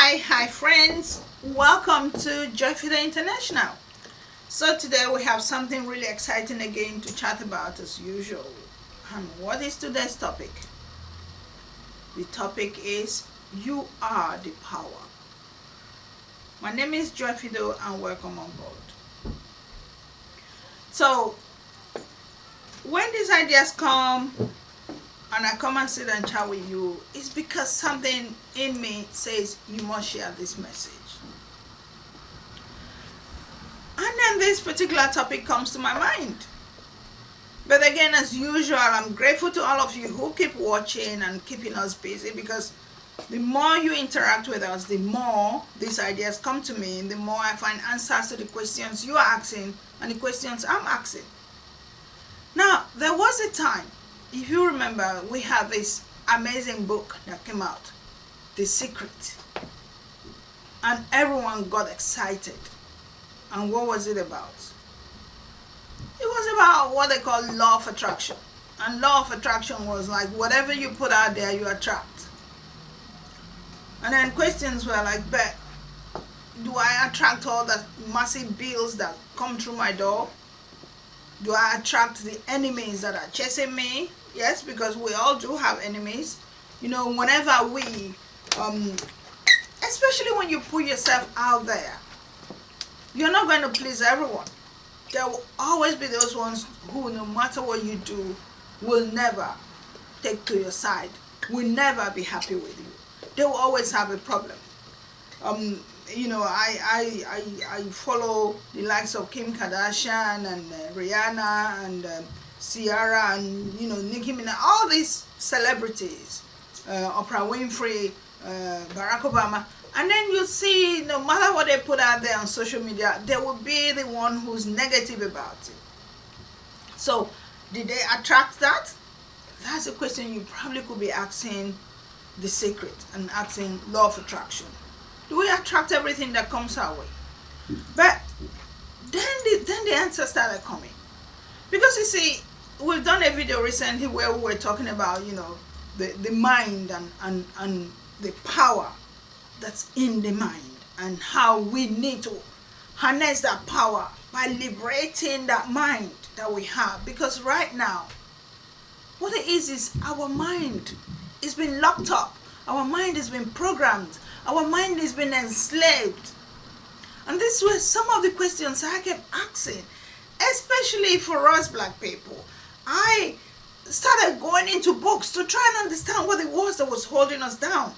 Hi friends, welcome to Joy Phido International. So today we have something really exciting again to chat about as usual. And what is today's topic? The topic is you are the power. My name is Joy Phido and welcome on board. So when these ideas come and I come and sit and chat with you, it's because something in me says you must share this message. And then this particular topic comes to my mind. But again, as usual, I'm grateful to all of you who keep watching and keeping us busy, because the more you interact with us, the more these ideas come to me, and the more I find answers to the questions you are asking and the questions I'm asking. Now, there was a time, if you remember, we had this amazing book that came out, The Secret. And everyone got excited. And what was it about? It was about what they call law of attraction. And law of attraction was like whatever you put out there, you attract. And then questions were like, but do I attract all the massive bills that come through my door? Do I attract the enemies that are chasing me? Yes, because we all do have enemies. You know, whenever we, especially when you put yourself out there, you're not going to please everyone. There will always be those ones who, no matter what you do, will never take to your side, will never be happy with you. They will always have a problem. You know, I follow the likes of Kim Kardashian and Rihanna and Ciara and, you know, Nicki Minaj, all these celebrities, Oprah Winfrey, Barack Obama. And then you see, no matter what they put out there on social media, there will be the one who's negative about it. So, did they attract that? That's a question you probably could be asking The Secret and asking Law of Attraction. Do we attract everything that comes our way? But then the answer started coming. Because you see, we've done a video recently where we were talking about, you know, the mind and the power that's in the mind, and how we need to harness that power by liberating that mind that we have. Because right now, what it is our mind is being locked up. Our mind has been programmed. Our mind has been enslaved. And these were some of the questions I kept asking, especially for us black people. I started going into books to try and understand what it was that was holding us down.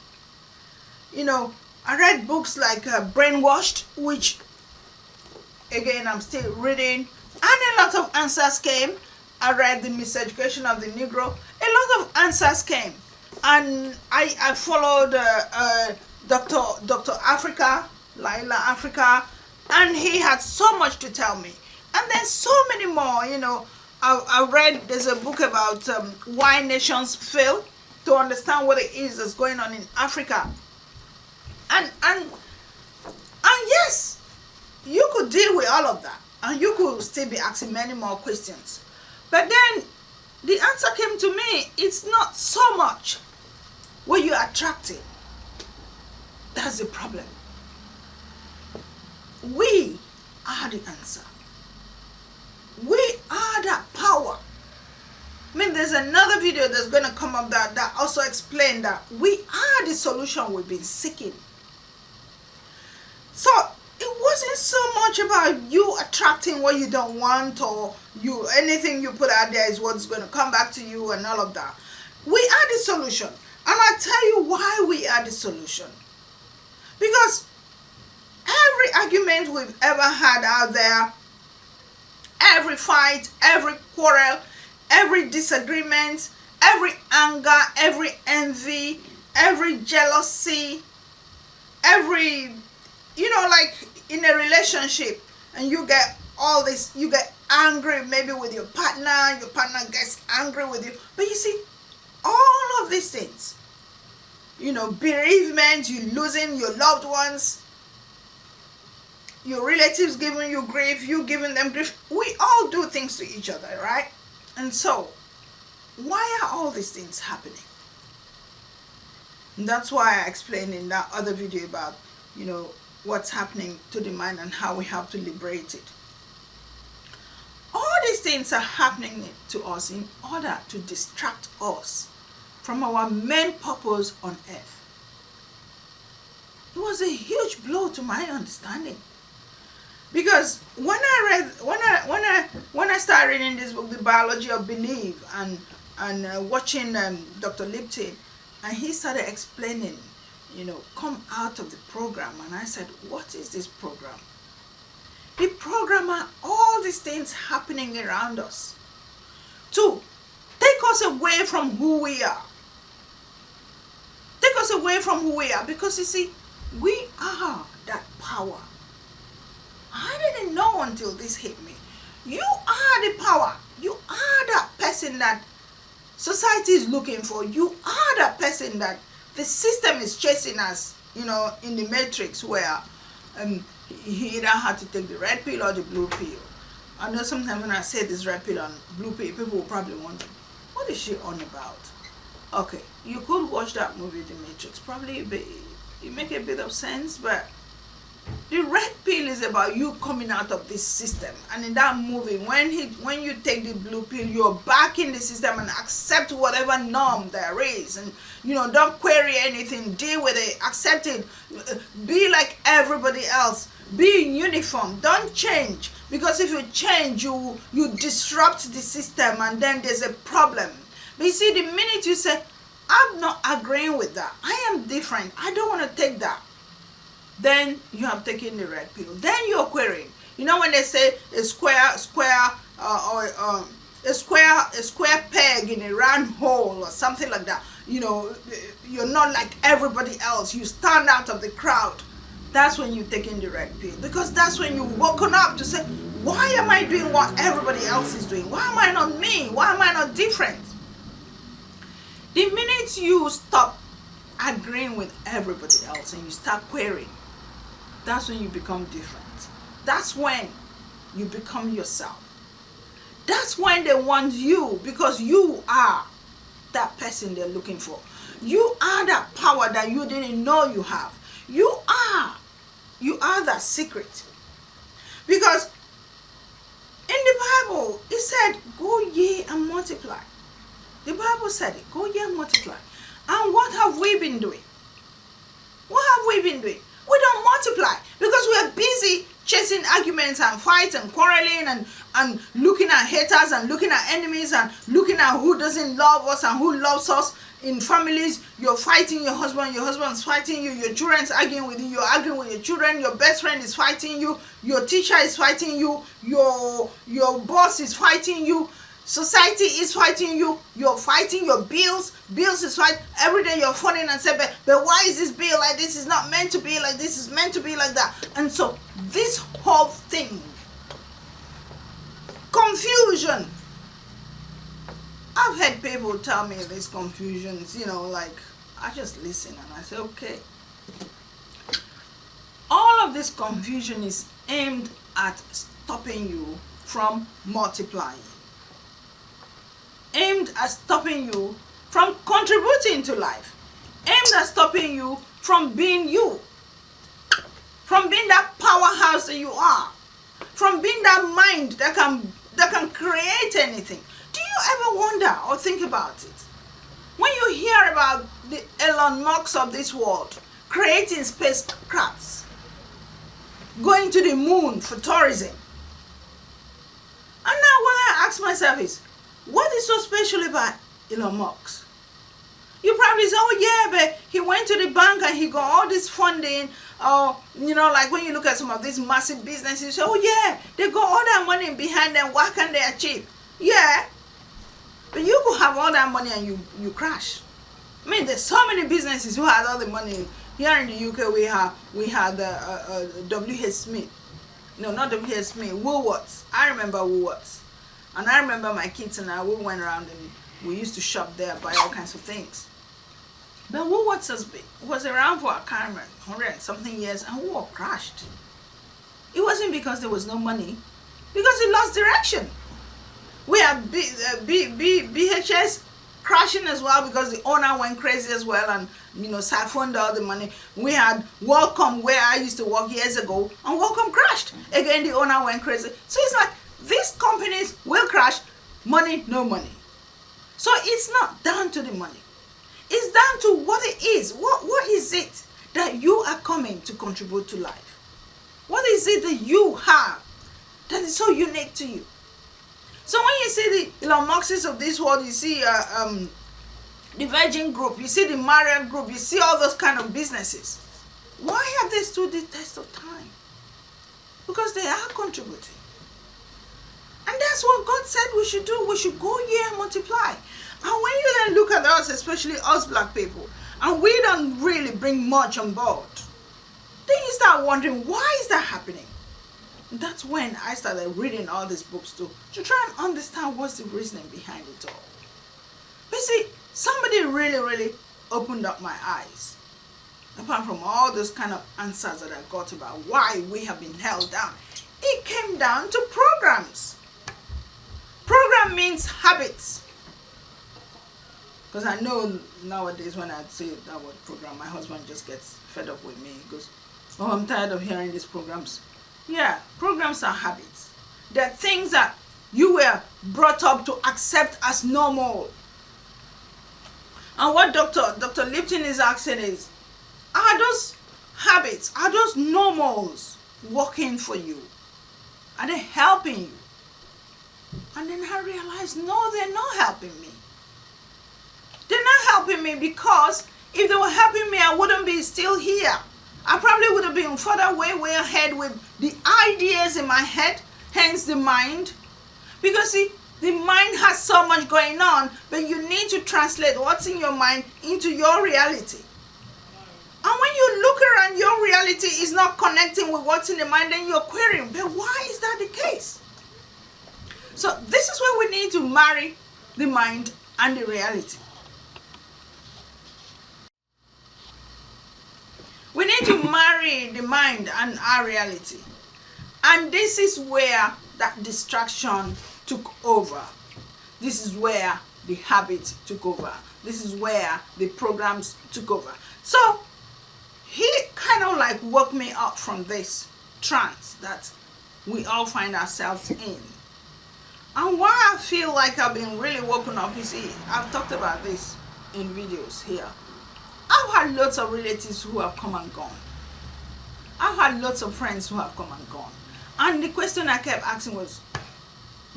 You know, I read books like Brainwashed, which, again, I'm still reading, and a lot of answers came. I read The Miseducation of the Negro. A lot of answers came. And I followed Dr. Africa, Laila Africa, and he had so much to tell me. And then so many more, you know. I read, there's a book about why nations fail, to understand what it is that's going on in Africa. And yes, you could deal with all of that, and you could still be asking many more questions. But then the answer came to me, it's not so much what you're attracting. That's the problem. We are the answer. We are that power. I mean, there's another video that's going to come up that also explains that we are the solution we've been seeking. So it wasn't so much about you attracting what you don't want, or you anything you put out there is what's going to come back to you and all of that. We are the solution. And I'll tell you why we are the solution. Because every argument we've ever had out there, every fight, every quarrel, every disagreement, every anger, every envy, every jealousy, every, you know, like in a relationship, and you get all this, you get angry maybe with your partner gets angry with you. But you see, all of these things, you know, bereavement, you losing your loved ones, your relatives giving you grief, you giving them grief, we all do things to each other, right? And so, why are all these things happening? And that's why I explained in that other video about, what's happening to the mind and how we have to liberate it. All these things are happening to us in order to distract us from our main purpose on earth. It was a huge blow to my understanding, because when I started reading this book, The Biology of Belief, and watching Dr. Lipton, and he started explaining, come out of the program, and I said, what is this program? The program are all these things happening around us to take us away from who we are. Take us away from who we are, because you see, we are that power. I didn't know until this hit me. You are the power. You are that person that society is looking for. You are that person that the system is chasing us, in the matrix, where he either had to take the red pill or the blue pill. I know sometimes when I say this red pill and blue pill, people will probably wonder, what is she on about? Okay, you could watch that movie, The Matrix. Probably it make a bit of sense, but the red pill is about you coming out of this system. And in that movie, when you take the blue pill, you're back in the system and accept whatever norm there is, and don't query anything, deal with it, accept it, be like everybody else, be in uniform, don't change, because if you change, you disrupt the system, and then there's a problem. But you see, the minute you say, I'm not agreeing with that, I am different, I don't want to take that, then you have taken the red pill. Then you're querying. When they say a square peg in a round hole or something like that, you're not like everybody else, you stand out of the crowd. That's when you take in the red pill, because that's when you've woken up to say, why am I doing what everybody else is doing? Why am I not me? Why am I not different? The minute you stop agreeing with everybody else and you start querying, that's when you become different. That's when you become yourself. That's when they want you, because you are that person they're looking for. You are that power that you didn't know you have. You are that secret. Because in the Bible, it said, go ye and multiply. The Bible said it, go ye and multiply. And what have we been doing? What have we been doing? We don't multiply, because we are busy chasing arguments and fights and quarreling and looking at haters and looking at enemies and looking at who doesn't love us and who loves us. In families, you're fighting your husband's fighting you, your children's arguing with you, you're arguing with your children, your best friend is fighting you, your teacher is fighting you, your boss is fighting you, society is fighting you, you're fighting your bills is fighting. Every day you're phoning and saying, but why is this bill like this? It's not meant to be like this, it's meant to be like that. And so this whole thing, confusion. I've had people tell me these confusions, like, I just listen and I say, okay. All of this confusion is aimed at stopping you from multiplying. Aimed at stopping you from contributing to life. Aimed at stopping you from being you. From being that powerhouse that you are. From being that mind that can create anything. Do you ever wonder or think about it? When you hear about the Elon Musk of this world creating spacecrafts, going to the moon for tourism. And now what I ask myself is, what is so special about Elon Musk? You probably say, oh yeah, but he went to the bank and he got all this funding. Like when you look at some of these massive businesses, you say, oh yeah, they got all that money behind them, what can they achieve? Yeah, but you could have all that money and you crash. I mean, there's so many businesses who had all the money. Here in the UK, we had W.H. Smith. No, not W.H. Smith, Woolworths. I remember Woolworths. And I remember my kids and I, we went around and we used to shop there, buy all kinds of things. But Woolworths was around for, I can't remember, 100 and something years, and Woolworths crashed. It wasn't because there was no money, because it lost direction. We have BHS crashing as well because the owner went crazy as well and siphoned all the money. We had Welcome, where I used to work years ago, and Welcome crashed. Again, the owner went crazy. So it's like these companies will crash, money, no money. So it's not down to the money. It's down to what it is. What is it that you are coming to contribute to life? What is it that you have that is so unique to you? So when you see the Elon Musks of this world, you see the Virgin Group, you see the Marriott Group, you see all those kind of businesses. Why have they stood the test of time? Because they are contributing. And that's what God said we should do. We should go here and multiply. And when you then look at us, especially us black people, and we don't really bring much on board, then you start wondering, why is that happening? And that's when I started reading all these books to try and understand what's the reasoning behind it all. But see, somebody really, really opened up my eyes. Apart from all those kind of answers that I got about why we have been held down, it came down to programs. Program means habits. Because I know nowadays when I say that word program, my husband just gets fed up with me. He goes, oh, I'm tired of hearing these programs. Yeah, programs are habits. They're things that you were brought up to accept as normal. And what Dr. Lipton is asking is, are those habits, are those normals working for you? Are they helping you? And then I realized, no, they're not helping me. They're not helping me because if they were helping me, I wouldn't be still here. I probably would have been further way ahead with the ideas in my head, hence the mind. Because see, the mind has so much going on, but you need to translate what's in your mind into your reality. And when you look around, your reality is not connecting with what's in the mind, then you're querying, but why is that the case? So this is where we need to marry the mind and the reality. We need to marry the mind and our reality. And this is where that distraction took over. This is where the habit took over. This is where the programs took over. So he kind of like woke me up from this trance that we all find ourselves in. And why I feel like I've been really woken up, you see, I've talked about this in videos here. I've had lots of relatives who have come and gone. I've had lots of friends who have come and gone. And the question I kept asking was,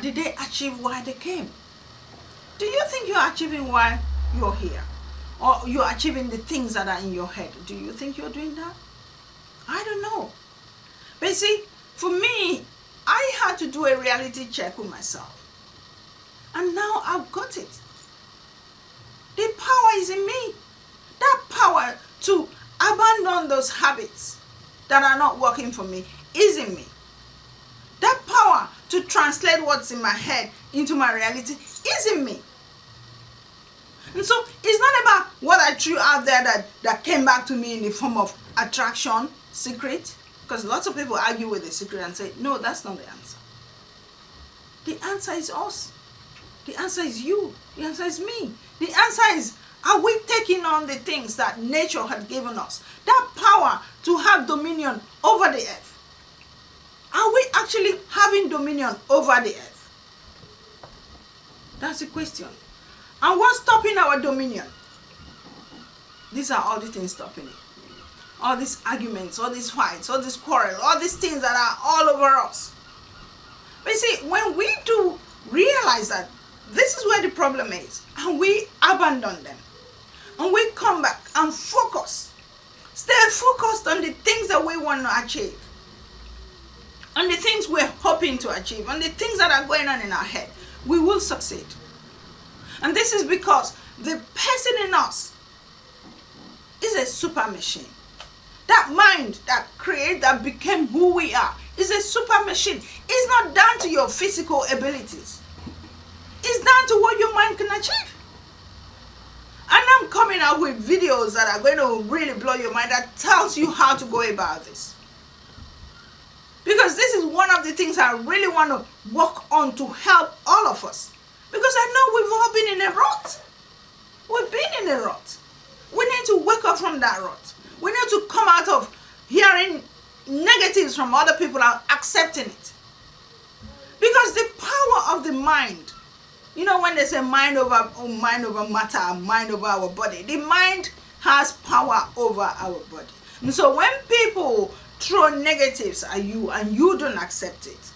did they achieve why they came? Do you think you're achieving why you're here? Or you're achieving the things that are in your head? Do you think you're doing that? I don't know. But see, for me, I had to do a reality check with myself. And now I've got it. The power is in me. That power to abandon those habits that are not working for me is in me. That power to translate what's in my head into my reality is in me. And so it's not about what I threw out there that came back to me in the form of attraction, secret. Because lots of people argue with the secret and say, no, that's not the answer. The answer is us. The answer is you. The answer is me. The answer is, are we taking on the things that nature had given us? That power to have dominion over the earth. Are we actually having dominion over the earth? That's the question. And what's stopping our dominion? These are all the things stopping it. All these arguments, all these fights, all these quarrels, all these things that are all over us. But you see, when we do realize that this is where the problem is, and we abandon them, and we come back and focus, stay focused on the things that we want to achieve, on the things we're hoping to achieve, on the things that are going on in our head, we will succeed. And this is because the person in us is a super machine. That mind that created, that became who we are, is a super machine. It's not down to your physical abilities. It's down to what your mind can achieve. And I'm coming out with videos that are going to really blow your mind, that tells you how to go about this. Because this is one of the things I really want to work on to help all of us. Because I know we've all been in a rut. We've been in a rut. We need to wake up from that rut. We need to come out of hearing negatives from other people and accepting it. Because the power of the mind, you know, when they say mind over matter, mind over our body, the mind has power over our body. And so when people throw negatives at you and you don't accept it,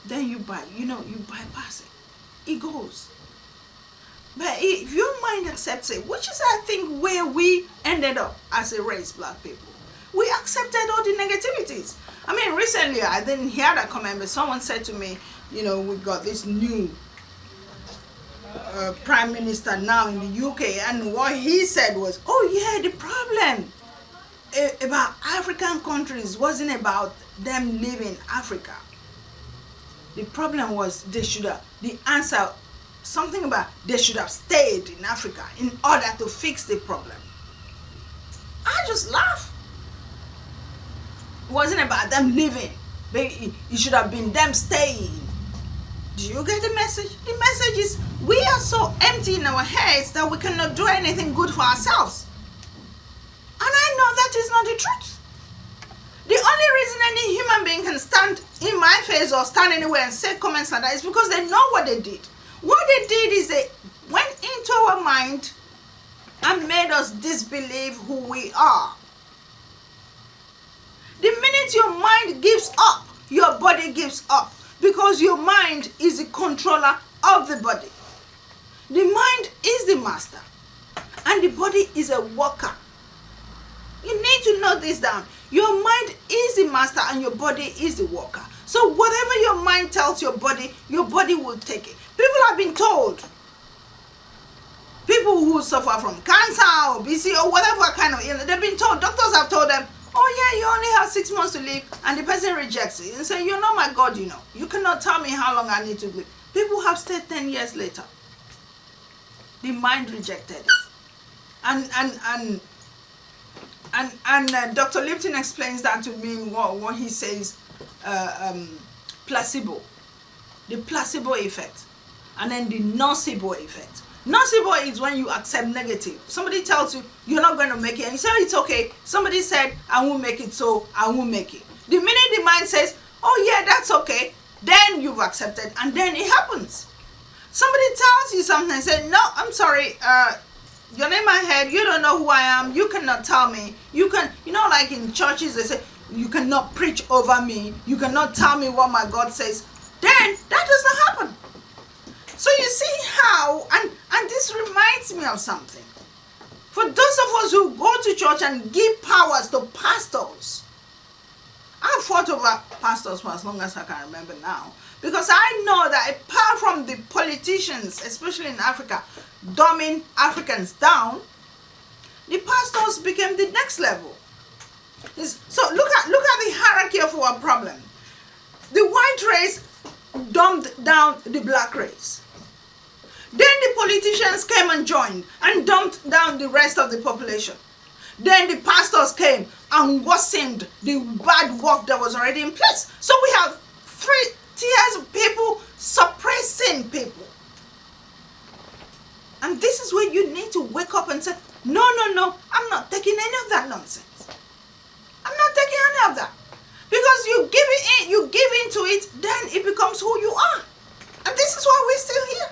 then you bypass it. It goes. But if your mind accepts it, which is I think where we ended up as a race, black people, we accepted all the negativities. I mean, recently I didn't hear that comment, but someone said to me, you know, we got this new prime minister now in the UK, and what he said was, oh yeah, the problem about African countries wasn't about them leaving Africa. The problem was something about they should have stayed in Africa in order to fix the problem. I just laugh. It wasn't about them leaving. It should have been them staying. Do you get the message? The message is we are so empty in our heads that we cannot do anything good for ourselves. And I know that is not the truth. The only reason any human being can stand in my face or stand anywhere and say comments like that is because they know what they did. What they did is they went into our mind and made us disbelieve who we are. The minute your mind gives up, your body gives up, because your mind is the controller of the body. The mind is the master and the body is a worker. You need to note this down. Your mind is the master and your body is the worker. So whatever your mind tells your body will take it. People have been told, people who suffer from cancer or BC or whatever kind of illness, they've been told, doctors have told them, oh yeah, you only have 6 months to live, and the person rejects it and say, you're not my God, you know. You cannot tell me how long I need to live. People have stayed 10 years later. The mind rejected it. And Dr. Lipton explains that to me what he says, placebo. The placebo effect. And then the nocebo effect. Nocebo is when you accept negative. Somebody tells you you're not going to make it and you say, oh, it's okay. Somebody said I won't make it, so I won't make it. The minute the mind says, oh yeah, that's okay, then you've accepted and then it happens. Somebody tells you something and say, no, I'm sorry, you're in my head, you don't know who I am, you cannot tell me. You know, like in churches they say, you cannot preach over me, you cannot tell me what my God says. Then that does not happen. So you see how, and this reminds me of something. For those of us who go to church and give powers to pastors, I've fought over pastors for as long as I can remember now. Because I know that apart from the politicians, especially in Africa, dumbing Africans down, the pastors became the next level. So look at the hierarchy of our problem. The white race dumbed down the black race. Then the politicians came and joined and dumped down the rest of the population. Then the pastors came and worsened the bad work that was already in place. So we have 3 tiers of people suppressing people. And this is where you need to wake up and say, no, I'm not taking any of that nonsense. I'm not taking any of that. Because you give into it, then it becomes who you are. And this is why we're still here.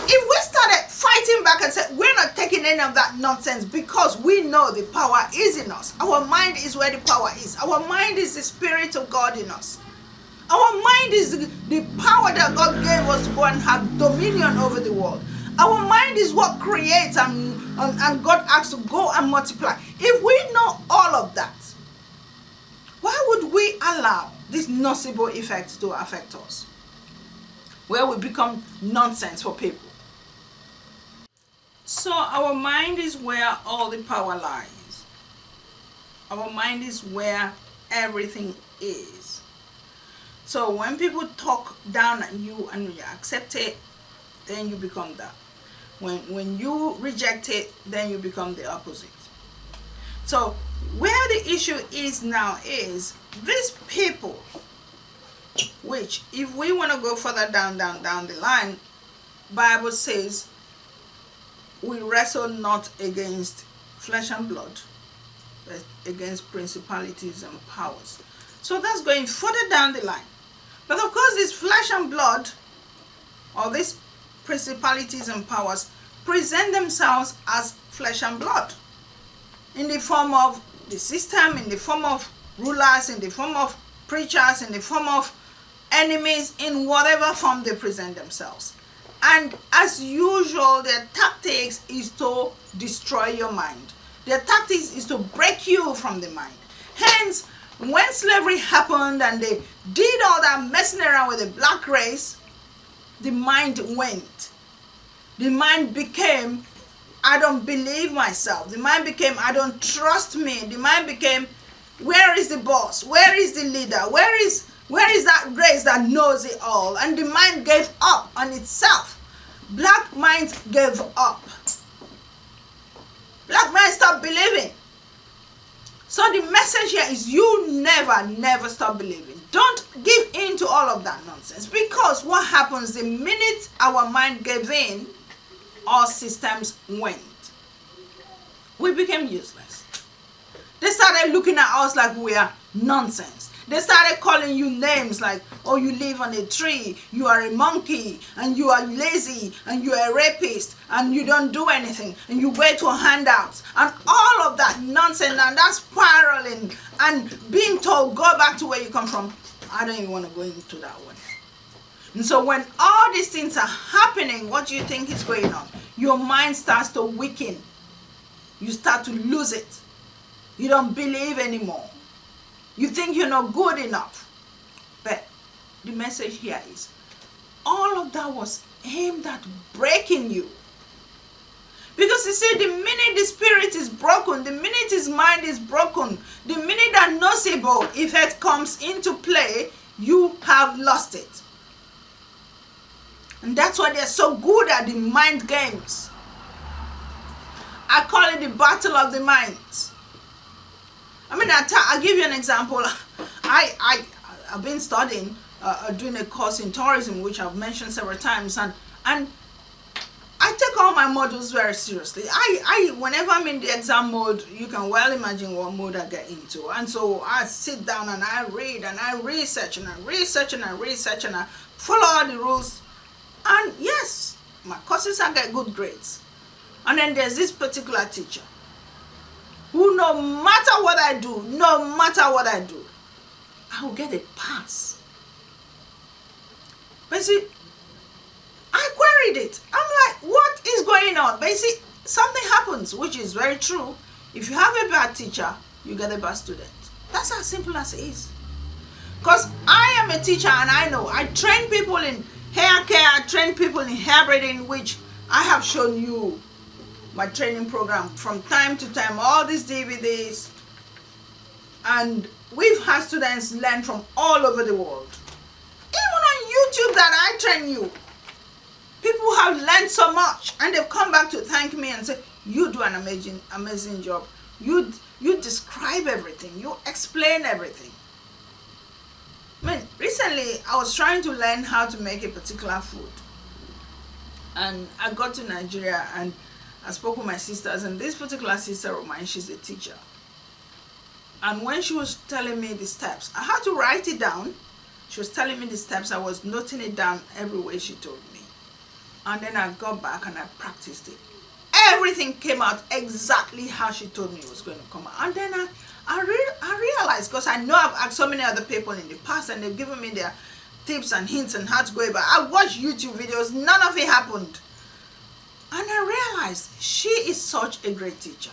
If we started fighting back and said, we're not taking any of that nonsense because we know the power is in us. Our mind is where the power is. Our mind is the Spirit of God in us. Our mind is the power that God gave us to go and have dominion over the world. Our mind is what creates and God asks to go and multiply. If we know all of that, why would we allow this nocebo effect to affect us? Where we become nonsense for people. So our mind is where all the power lies. Our mind is where everything is. So when people talk down at you and you accept it, then you become that. When you reject it, then you become the opposite. So where the issue is now is these people, which if we want to go further down the line, Bible says we wrestle not against flesh and blood, but against principalities and powers. So that's going further down the line. But of course, this flesh and blood, or these principalities and powers, present themselves as flesh and blood in the form of the system, in the form of rulers, in the form of preachers, in the form of enemies, in whatever form they present themselves. And as usual, their tactics is to destroy your mind. Their tactics is to break you from the mind. Hence, when slavery happened and they did all that messing around with the black race, the mind went. The mind became, I don't believe myself. The mind became, I don't trust me. The mind became, where is the boss? Where is the leader? Where is that race that knows it all? And the mind gave up on itself. Black minds gave up. Black minds stopped believing. So the message here is you never stop believing. Don't give in to all of that nonsense, because what happens the minute our mind gave in, our systems went. We became useless. They started looking at us like we are nonsense. They started calling you names like, oh, you live on a tree, you are a monkey, and you are lazy, and you are a rapist, and you don't do anything, and you wait for handouts, and all of that nonsense, and that's spiraling, and being told, go back to where you come from. I don't even want to go into that one. And so when all these things are happening, what do you think is going on? Your mind starts to weaken. You start to lose it. You don't believe anymore. You think you're not good enough. But the message here is, all of that was aimed at breaking you. Because you see, the minute the spirit is broken, the minute his mind is broken, the minute that nocebo effect comes into play, you have lost it. And that's why they're so good at the mind games. I call it the battle of the minds. I mean, I'll give you an example. I've been studying, doing a course in tourism, which I've mentioned several times, and I take all my modules very seriously. Whenever I'm in the exam mode, you can well imagine what mode I get into. And so I sit down and I read and I research and I research and I research and I follow all the rules. And yes, my courses I get good grades. And then there's this particular teacher who, no matter what I do, I will get a pass. But see, I queried it. I'm like, what is going on? But you see, something happens, which is very true. If you have a bad teacher, you get a bad student. That's as simple as it is. Because I am a teacher and I know. I train people in hair care, I train people in hair braiding, which I have shown you my training program from time to time, all these DVDs. And we've had students learn from all over the world. Even on YouTube that I train you. People have learned so much and they've come back to thank me and say, you do an amazing job. You describe everything. You explain everything. I mean, recently I was trying to learn how to make a particular food. And I got to Nigeria and I spoke with my sisters, and this particular sister of mine, she's a teacher. And when she was telling me the steps, I had to write it down. She was telling me the steps. I was noting it down every way she told me. And then I got back and I practiced it. Everything came out exactly how she told me it was going to come out. And then I realized, because I know I've asked so many other people in the past and they've given me their tips and hints and how to go about it. I watched YouTube videos, none of it happened. And I realized she is such a great teacher.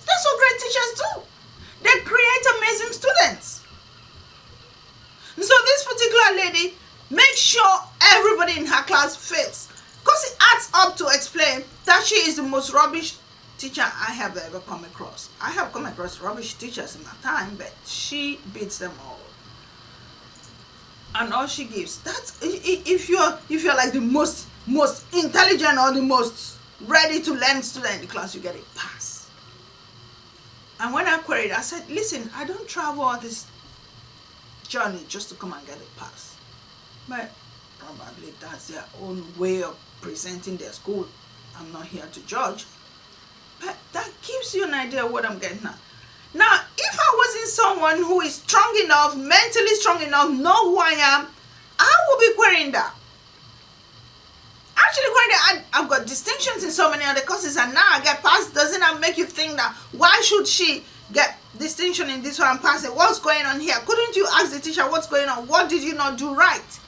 That's what great teachers do. They create amazing students. And so this particular lady makes sure everybody in her class fails. Because it adds up to explain that she is the most rubbish teacher I have ever come across. I have come across rubbish teachers in my time, but she beats them all. And all she gives, that's if you're like the most intelligent or the most ready to learn student in the class, you get a pass. And when I queried, I said, listen, I don't travel all this journey just to come and get a pass. But probably that's their own way of presenting their school I'm not here to judge. But that gives you an idea of what I'm getting at. Now, if I wasn't someone who is strong enough, mentally strong enough, know who I am, I will be querying that. Actually, querying that I've got distinctions in so many other courses, and now I get passed. Doesn't that make you think that why should she get distinction in this one and pass it? What's going on here? Couldn't you ask the teacher what's going on? What did you not do right?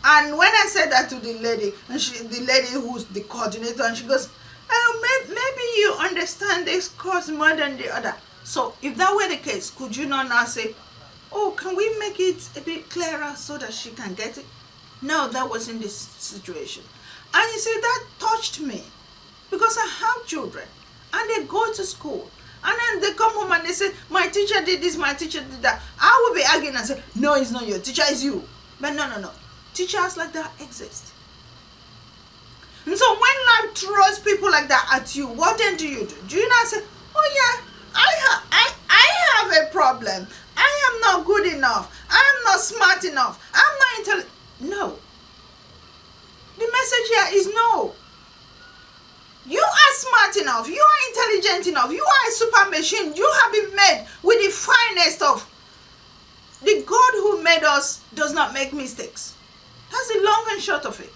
And when I said that to the lady, and the lady who's the coordinator, and she goes, oh, maybe you understand this course more than the other. So if that were the case, could you not now say, oh, can we make it a bit clearer so that she can get it? No, that wasn't the situation. And you see, that touched me because I have children and they go to school. And then they come home and they say, my teacher did this, my teacher did that. I will be arguing and say, no, it's not your teacher, it's you. But no. Teachers like that exist. And so when life throws people like that at you, what then do? Do you not say, oh yeah, I have a problem. I am not good enough. I am not smart enough. I'm not intelligent. No. The message here is no. You are smart enough. You are intelligent enough. You are a super machine. You have been made with the finest of. The God who made us does not make mistakes. That's the long and short of it.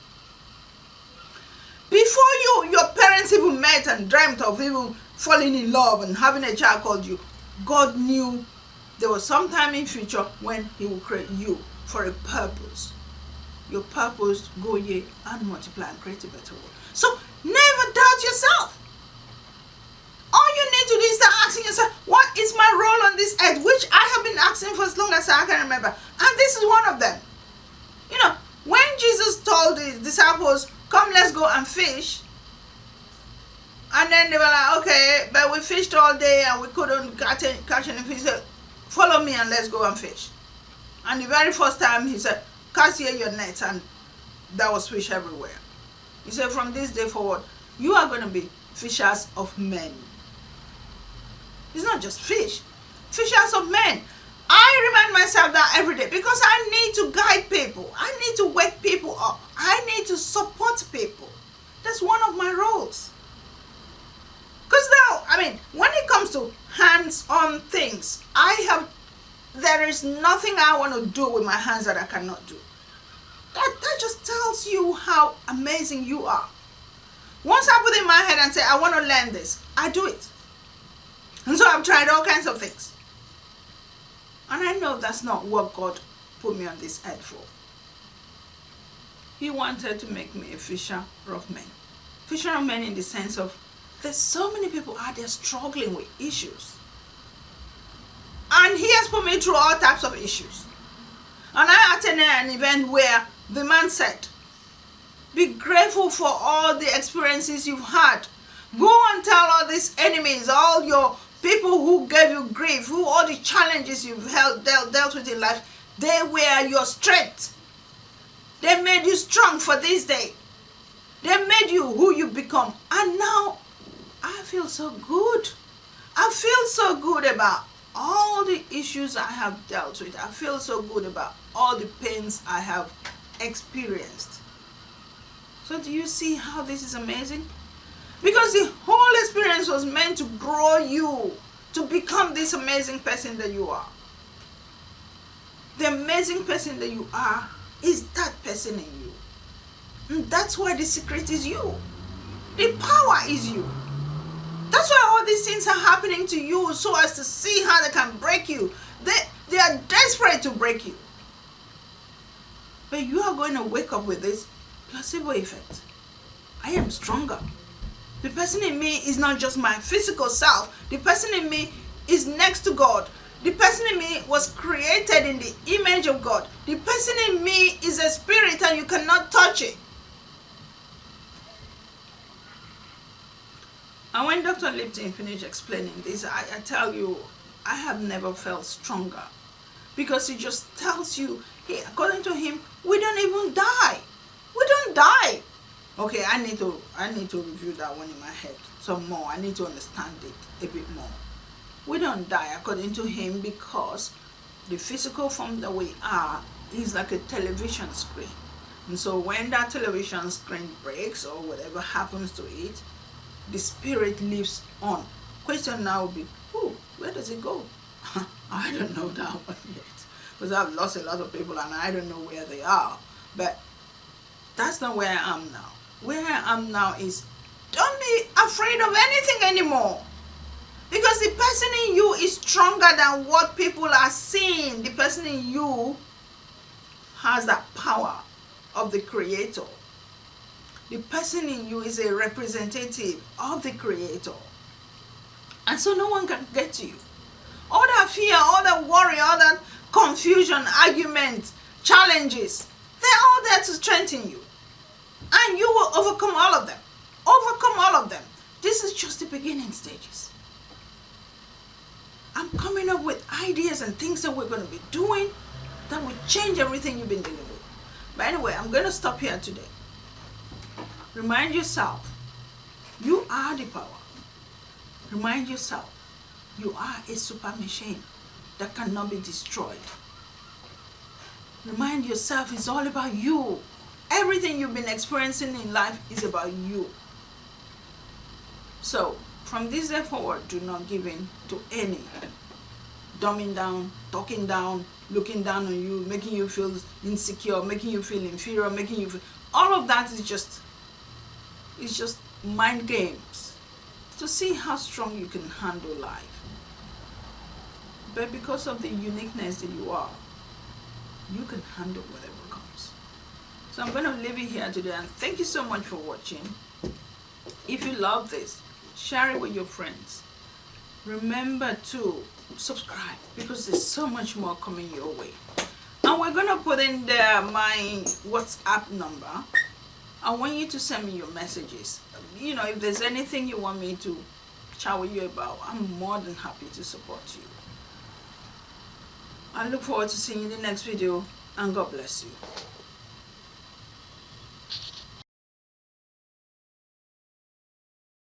Before your parents even met and dreamt of even falling in love and having a child called you, God knew there was some time in future when he will create you for a purpose. Your purpose, go ye and multiply and create a better world. So never doubt yourself. All you need to do is start asking yourself, what is my role on this earth? Which I have been asking for as long as I can remember. And this is one of them. You know, when Jesus told his disciples, come, let's go and fish. And then they were like, okay, but we fished all day and we couldn't catch any fish. He said, follow me and let's go and fish. And the very first time he said, cast here your nets, and there was fish everywhere. He said, from this day forward, you are going to be fishers of men. It's not just fish, fishers of men. I remind myself that every day because I need to guide people. I need to wake people up. I need to support people. That's one of my roles. Because now, when it comes to hands-on things, there is nothing I want to do with my hands that I cannot do. That just tells you how amazing you are. Once I put in my head and say, I want to learn this, I do it. And so I've tried all kinds of things. And I know that's not what God put me on this earth for. He wanted to make me a fisher of men. Fisher of men in the sense of, there's so many people out there struggling with issues. And he has put me through all types of issues. And I attended an event where the man said, be grateful for all the experiences you've had. Go and tell all these enemies, all your people who gave you grief, all the challenges you've dealt with in life, they were your strength. They made you strong for this day. They made you who you become. And now I feel so good. I feel so good about all the issues I have dealt with. I feel so good about all the pains I have experienced. So do you see how this is amazing? Because the whole experience was meant to grow you to become this amazing person that you are. The amazing person that you are is that person in you. And that's why the secret is you. The power is you. That's why all these things are happening to you, so as to see how they can break you. They are desperate to break you. But you are going to wake up with this placebo effect. I am stronger. The person in me is not just my physical self. The person in me is next to God. The person in me was created in the image of God. The person in me is a spirit and you cannot touch it. And when Dr. Lipton finished explaining this, I tell you, I have never felt stronger. Because he just tells you, hey, according to him, we don't even die. We don't die. Okay, I need to review that one in my head some more. I need to understand it a bit more. We don't die according to him because the physical form that we are is like a television screen. And so when that television screen breaks or whatever happens to it, the spirit lives on. Question now would be, oh, where does it go? I don't know that one yet, because I've lost a lot of people and I don't know where they are. But that's not where I am now. Where I am now is, don't be afraid of anything anymore. Because the person in you is stronger than what people are seeing. The person in you has that power of the Creator. The person in you is a representative of the Creator. And so no one can get to you. All that fear, all that worry, all that confusion, argument, challenges, they're all there to strengthen you. And you will overcome all of them. Overcome all of them. This is just the beginning stages. I'm coming up with ideas and things that we're going to be doing that will change everything you've been dealing with. But anyway, I'm going to stop here today. Remind yourself, you are the power. Remind yourself, you are a super machine that cannot be destroyed. Remind yourself, it's all about you. Everything you've been experiencing in life is about you. So, from this day forward, do not give in to any dumbing down, talking down, looking down on you, making you feel insecure, making you feel inferior, making you feel... All of that is just mind games to see how strong you can handle life. But because of the uniqueness that you are, you can handle whatever comes. So I'm going to leave it here today, and thank you so much for watching. If you love this, share it with your friends. Remember to subscribe, because there's so much more coming your way. And we're going to put in there my WhatsApp number. I want you to send me your messages. You know, if there's anything you want me to chat with you about, I'm more than happy to support you. I look forward to seeing you in the next video, and God bless you.